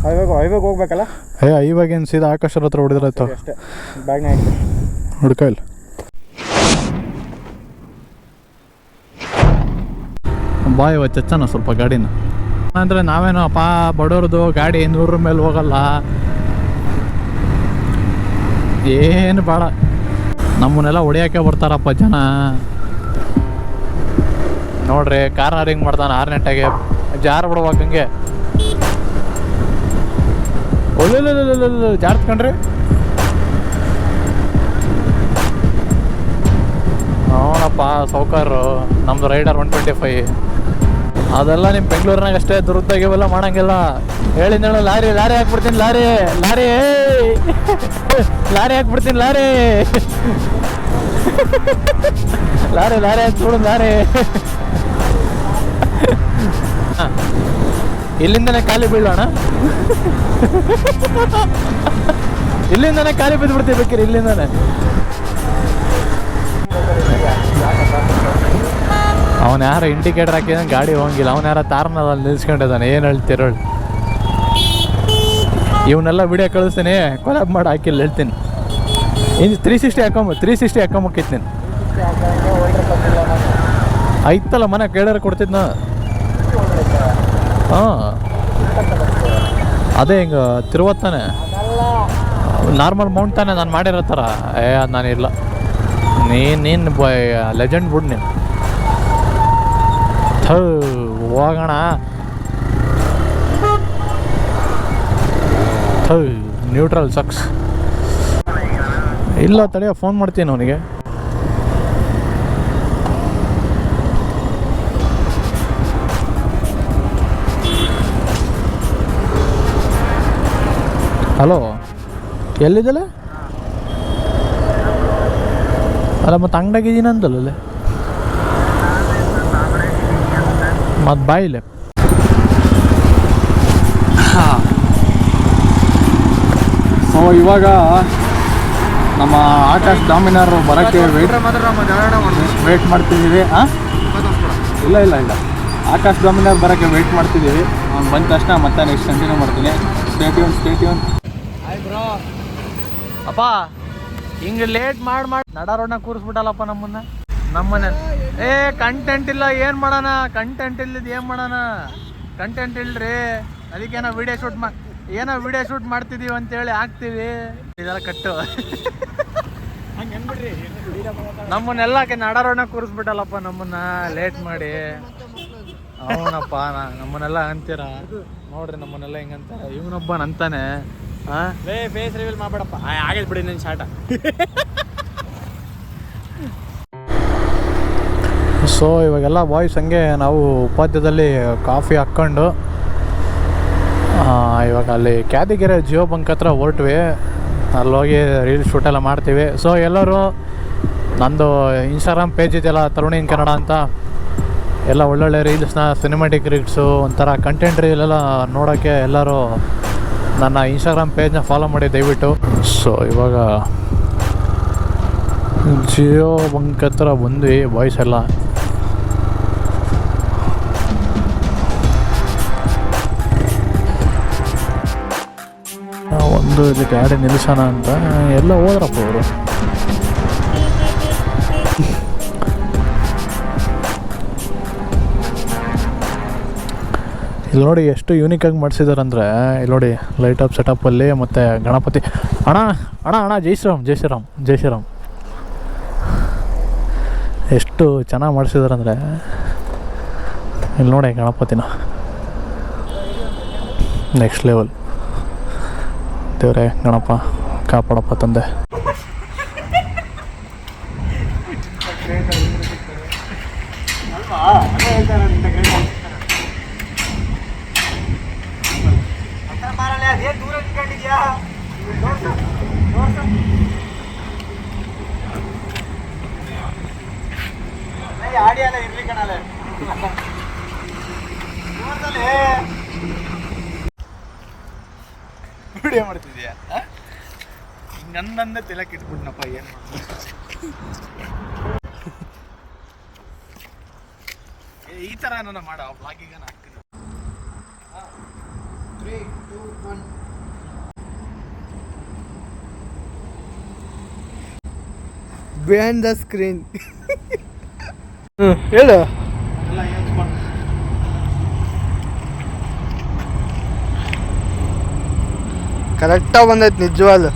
ಹೈವೇಗೆ ಹೋಗ್ಬೇಕಲ್ಲ. ಇವಾಗೇನು ಸೀದಾ ಆಕಾಶರ ಹತ್ರ ಹೊಡೆದ್ರಾಯ್ತು ಅಷ್ಟೇ. ಬ್ಯಾಗ್ನ ಹುಡ್ಕ ಇಲ್ಲ. ಬಾಯ್ ಚಚ್ಚನ ಸ್ವಲ್ಪ ಗಾಡಿನ ಅಂದರೆ ನಾವೇನೋ ಅಪ್ಪ ಬಡವ್ರದ್ದು ಗಾಡಿ 100 ಮೇಲೆ ಹೋಗಲ್ಲ, ಏನು ಬೇಡ, ನಮ್ಮನ್ನೆಲ್ಲ ಹೊಡಿಯೋಕ್ಕೆ ಬರ್ತಾರಪ್ಪ ಜನ. ನೋಡ್ರಿ ಕಾರ್ನಾರ್ ಹಿಂಗೆ ಮಾಡ್ತಾನೆ 6 ಗಂಟೆಗೆ ಜಾರು ಬಿಡ್ಬೇಕು ಹಂಗೆ. ಒಳ್ಳೆ ಜಾರ್ತ್ಕೊಂಡ್ರಿ. ಅವನಪ್ಪ ಸೌಕಾರರು, ನಮ್ದು ರೈಡರ್ 125. ಅದೆಲ್ಲ ನಿಮ್ಮ ಬೆಂಗಳೂರಿನಾಗ ಅಷ್ಟೇ ದುರುದ್ದಾಗಿವೆಲ್ಲ ಮಾಡಂಗಿಲ್ಲ. ಹೇಳಿದ ಲಾರಿ ಹಾಕ್ಬಿಡ್ತೀನಿ, ಲಾರಿ ಹಾಕ್ಬಿಡ್ತೀನಿ, ಲಾರಿ ಹಾಕ್ಬಿಡು, ಲಾರಿ. ಇಲ್ಲಿಂದನೇ ಖಾಲಿ ಬೀಳೋಣ, ಇಲ್ಲಿಂದನೇ ಖಾಲಿ ಬಿದ್ದು ಬಿಡ್ತೀವಿ ಬೇಕಿರಿ, ಇಲ್ಲಿಂದನೇ. ಅವನು ಯಾರು ಇಂಡಿಕೇಟರ್ ಹಾಕಿದ ಗಾಡಿ ಹೋಗಿಲ್ಲ, ಅವನು ಯಾರ ತಾರ್ನಲ್ಲಿ ನಿಲ್ಸ್ಕೊಂಡಿದ್ದಾನೆ. ಏನು ಹೇಳ್ತಿರೋಳು, ಇವನ್ನೆಲ್ಲ ವಿಡಿಯೋ ಕಳಿಸ್ತೀನಿ, ಕೊಲಾಬ್ ಮಾಡಿ ಹಾಕಿಲ್ಲ ಹೇಳ್ತೀನಿ. ಇನ್ನು 360 ಹಾಕೊಂಬಕ್ಕಿತ್ತು ನೀನು. ಐತಲ್ಲ ಮನೆ ಕೇಳಾರ ಕೊಡ್ತಿದ್ನ. ಹಾಂ ಅದೇ ಹಿಂಗೆ ತಿರುವತ್ತಾನೆ, ನಾರ್ಮಲ್ ಮೌಂಟ್ ತಾನೆ ನಾನು ಮಾಡಿರೋ ಥರ. ಅದು ನಾನಿಲ್ಲ, ನೀನು ಲೆಜೆಂಡ್ ಬಿಡು ನೀನು. ಹೋಗೋಣ, ನ್ಯೂಟ್ರಲ್ ಸಕ್ಸ್. ಇಲ್ಲ ತಡೆಯ, ಫೋನ್ ಮಾಡ್ತೀನಿ ಅವನಿಗೆ. ಹಲೋ, ಎಲ್ಲಿದ್ದಲ್ಲ? ಅಲ್ಲ ಮತ್ತು ಅಂಗಡಿಯಾಗಿದ್ದೀನಿ ಅಂತಲ್ಲ, ಮತ್ತು ಬಾಯಿಲೆ. ಸೊ ಇವಾಗ ನಮ್ಮ ಆಕಾಶ್ ಡಾಮಿನಾರ್ ಬರೋಕ್ಕೆ ವೇಟ್ ಮಾಡ್ತಿದ್ದೀವಿ. ಇಲ್ಲ ಆಕಾಶ್ ಡಾಮಿನಾರ್ ಬರೋಕ್ಕೆ ವೆಯ್ಟ್ ಮಾಡ್ತಿದ್ದೀವಿ. ಅವ್ನು ಬಂದ ತಕ್ಷಣ ಮತ್ತೆ ನೆಕ್ಸ್ಟ್ ಕಂಟಿನ್ಯೂ ಮಾಡ್ತೀನಿ. ಸ್ಟೇಟ್ಯೂನ್. ಆಯ್ ಬ್ರೋ. ಅಪ್ಪ ಹಿಂಗೆ ಲೇಟ್ ಮಾಡಿ ನಡಾರೋಣ ಕೂರಿಸ್ಬಿಟ್ಟಲ್ಲಪ್ಪ ನಮ್ಮನೆ. ಕಂಟೆಂಟ್ ಇಲ್ಲ, ಏನು ಮಾಡೋಣ? ಕಂಟೆಂಟ್ ಇಲ್ಲದ ಏನು ಮಾಡೋಣ? ಕಂಟೆಂಟ್ ಇಲ್ರಿ, ಅದಕ್ಕೇನೋ ವಿಡಿಯೋ ಶೂಟ್ ಮಾಡ್ತಿದ್ದೀವಿ ಅಂತೇಳಿ ಹಾಕ್ತೀವಿ. ಇದೆಲ್ಲ ಕಟ್ಟು. ನಮ್ಮನ್ನೆಲ್ಲ ನಡಾರೋಣ ಕೂರಿಸ್ಬಿಟ್ಟಲ್ಲಪ್ಪ ಲೇಟ್ ಮಾಡಿ. ಅವನಪ್ಪ ನಮ್ಮನ್ನೆಲ್ಲ ಅಂತೀರ ನೋಡ್ರಿ, ನಮ್ಮನ್ನೆಲ್ಲ ಹಿಂಗಂತಾರೆ. ಇವನೊಬ್ಬ ಅಂತಾನೆ ಫೇಸ್ ರಿವೀಲ್ ಮಾಡ್ಬೇಡಪ್ಪ, ಆಗೈತೆ ಬಿಡಿ ನನ್ನ ಶಾಟ. ಸೊ ಇವಾಗೆಲ್ಲ ಬಾಯ್ಸ್ ಹಂಗೆ ನಾವು ಉಪಾಧ್ಯದಲ್ಲಿ ಕಾಫಿ ಹಾಕ್ಕೊಂಡು ಇವಾಗ ಅಲ್ಲಿ ಕ್ಯಾದಿಗೆರೆ ಜಿಯೋ ಬಂಕ್ ಹತ್ರ ಹೊರಟ್ವಿ. ಅಲ್ಲೋಗಿ ರೀಲ್ಸ್ ಶೂಟೆಲ್ಲ ಮಾಡ್ತೀವಿ. ಸೊ ಎಲ್ಲರೂ ನಂದು ಇನ್ಸ್ಟಾಗ್ರಾಮ್ ಪೇಜ್ ಇದೆಯಲ್ಲ, ತರುಣ್ ಇನ್ ಕನ್ನಡ ಅಂತ, ಎಲ್ಲ ಒಳ್ಳೊಳ್ಳೆ ರೀಲ್ಸ್ನ, ಸಿನಿಮ್ಯಾಟಿಕ್ ರೀಲ್ಸು, ಒಂಥರ ಕಂಟೆಂಟ್ ರೀಲೆಲ್ಲ ನೋಡೋಕ್ಕೆ ಎಲ್ಲರೂ ನನ್ನ ಇನ್ಸ್ಟಾಗ್ರಾಮ್ ಪೇಜ್ನ ಫಾಲೋ ಮಾಡಿ ದಯವಿಟ್ಟು. ಸೊ ಇವಾಗ ಜಿಯೋ ಬಂಕ್ ಹತ್ರ ಬಂದ್ವಿ ಬಾಯ್ಸ್ ಎಲ್ಲ. ಒಂದು ಇಲ್ಲಿ ಗಾಡಿ ನಿಲ್ಲಿಸೋಣ ಅಂತ ಎಲ್ಲ ಹೋದ್ರಪ್ಪ ಅವರು. ಇಲ್ಲಿ ನೋಡಿ ಎಷ್ಟು ಯೂನಿಕಾಗಿ ಮಾಡಿಸಿದ್ದಾರೆ ಅಂದರೆ, ಇಲ್ಲಿ ನೋಡಿ ಲೈಟ್ ಅಪ್ ಸೆಟಪ್ಪಲ್ಲಿ ಮತ್ತು ಗಣಪತಿ. ಅಣ್ಣ ಜೈ ಶ್ರೀರಾಮ್ ಎಷ್ಟು ಚೆನ್ನಾಗಿ ಮಾಡಿಸಿದ್ದಾರೆ ಅಂದರೆ, ಇಲ್ಲಿ ನೋಡಿ ಗಣಪತಿನ ನೆಕ್ಸ್ಟ್ ಲೆವೆಲ್. ದೇವ್ರೆ ಗಣಪ ಕಾಪಾಡಪ್ಪ ತಂದೆ. ವಿಡಿಯೋ ಮಾಡ್ತಿದ್ಯಾ? ಹಿಂಗಂದಂದೆ ತಿಲಕ್ ಇಟ್ಬಿಟ್ನಪ್ಪ. ಏನು ಈ ಥರ ನನ್ನ ಮಾಡೋ ಬ್ಲಾಗಿಗೆ ಹಾಕ್ತೀನಿ. 3, 2, 1. Behind the screen. ಹೇಳು. ಕರೆಕ್ಟಾಗಿ ಬಂದೈತೆ ನಿಜವಾಗ್ಲು.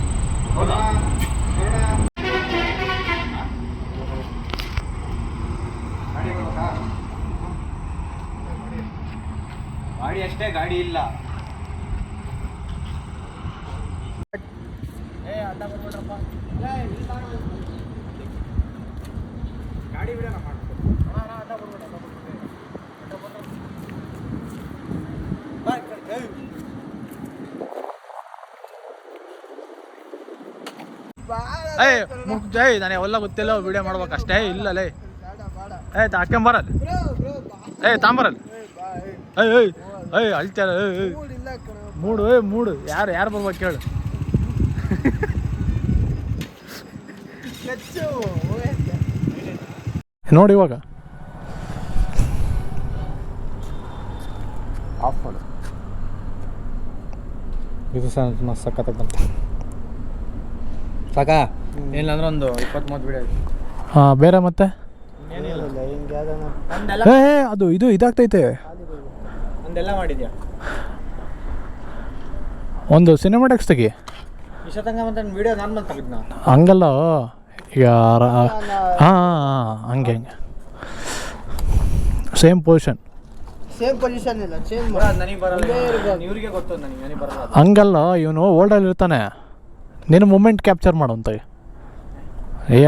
ಗಾಡಿ ಅಷ್ಟೇ, ಗಾಡಿ ಇಲ್ಲ. ಗಾಡಿ ಬಿಡೋಣ ನನಗೆ ಎಲ್ಲ ಗೊತ್ತಿಲ್ಲ, ವಿಡಿಯೋ ಮಾಡ್ಬೇಕಷ್ಟೇ. ಇಲ್ಲಲೇ ಹಾಕ್ಯಂಬರಲ್ಲ, ತಾಂಬರಲ್ಲ. ಅಳ್ತಾರ ಮೂಡು ಮೂಡು. ಯಾರು ಬರ್ಬೇಕು ಕೇಳು. ನೋಡಿ ಇವಾಗ ಆಫ್ ಮಾಡು. ಇದು ಸಖತ್ತಾಗಿ ಬಂತು. ಸಾಕಾ? ಏನಿಲ್ಲ ಒಂದು 20-30 ವಿಡಿಯೋ. ಹಾಂ, ಬೇರೆ ಮತ್ತೆ ಅದು ಇದಾಗ್ತೈತೆ. ಒಂದೆಲ್ಲ ಮಾಡಿದ್ಯಾ? ಒಂದು ಸಿನಿಮಾಟಿಕ್ಸ್ ತೆಗಿ. ವಿಡಿಯೋ ನಾರ್ಮಲ್ ತೆಗಿದ್ನ ಹಂಗಲ್ಲ. ಈಗ ಹಾಂ ಹಂಗೆ ಸೇಮ್ ಪೊಸಿಷನ್ ಇಲ್ಲ, ಚೇಂಜ್ ನನಗೆ ಬರಲ್ಲ. ಇವ್ರಿಗೆ ಗೊತ್ತು, ನನಗೆ ಬರಲ್ಲ. ಹಂಗಲ್ಲ, ಇವನು ಓಲ್ಡಲ್ಲಿ ಇರ್ತಾನೆ. ನೀನು ಮೂಮೆಂಟ್ ಕ್ಯಾಪ್ಚರ್ ಮಾಡು ಅಂತ.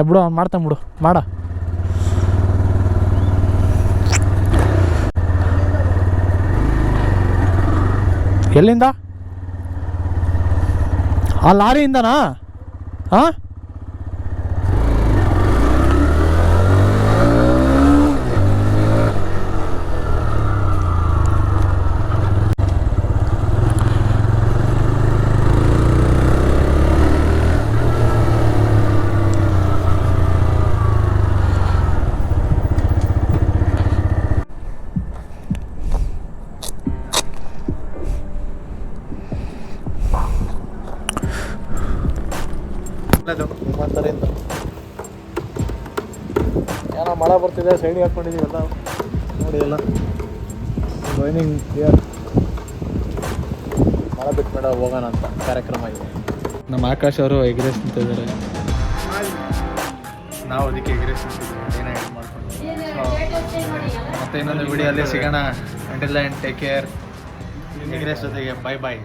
ಬಿಡು, ಅವ್ನು ಮಾಡ್ತಾನೆ ಬಿಡು, ಮಾಡ. ಎಲ್ಲಿಂದ? ಆ ಲಾರಿಯಿಂದನಾ? ಹಾಂ, ಏನೋ ಮಳೆ ಬರ್ತಿದೆ, ಸೈಡಿಗೆ ಹಾಕ್ಕೊಂಡಿದ್ದೀವಲ್ಲ ನೋಡಿ. ಎಲ್ಲ ರೈನಿಂಗ್ ಕ್ಲಿಯರ್. ಮಳೆ ಬಿಟ್ಬೇಡ, ಹೋಗೋಣ ಅಂತ ಕಾರ್ಯಕ್ರಮ ಇದೆ. ನಮ್ಮ ಆಕಾಶ್ ಅವರು ಎಗ್ ರೈಸ್ ತಿಂತಿದ್ದಾರೆ, ನಾವು ಅದಕ್ಕೆ ಎಗ್ ರೈಸ್ ತಿಂತಿದ್ದೀವಿ. ಏನೋ ಎಡ್ ಮಾಡ್ಕೊಂಡು ಮತ್ತೆ ಇನ್ನೊಂದು ವಿಡಿಯೋಲ್ಲಿ ಸಿಗೋಣ. Until then take care. Egg rice ಜೊತೆಗೆ ಬೈ ಬಾಯ್.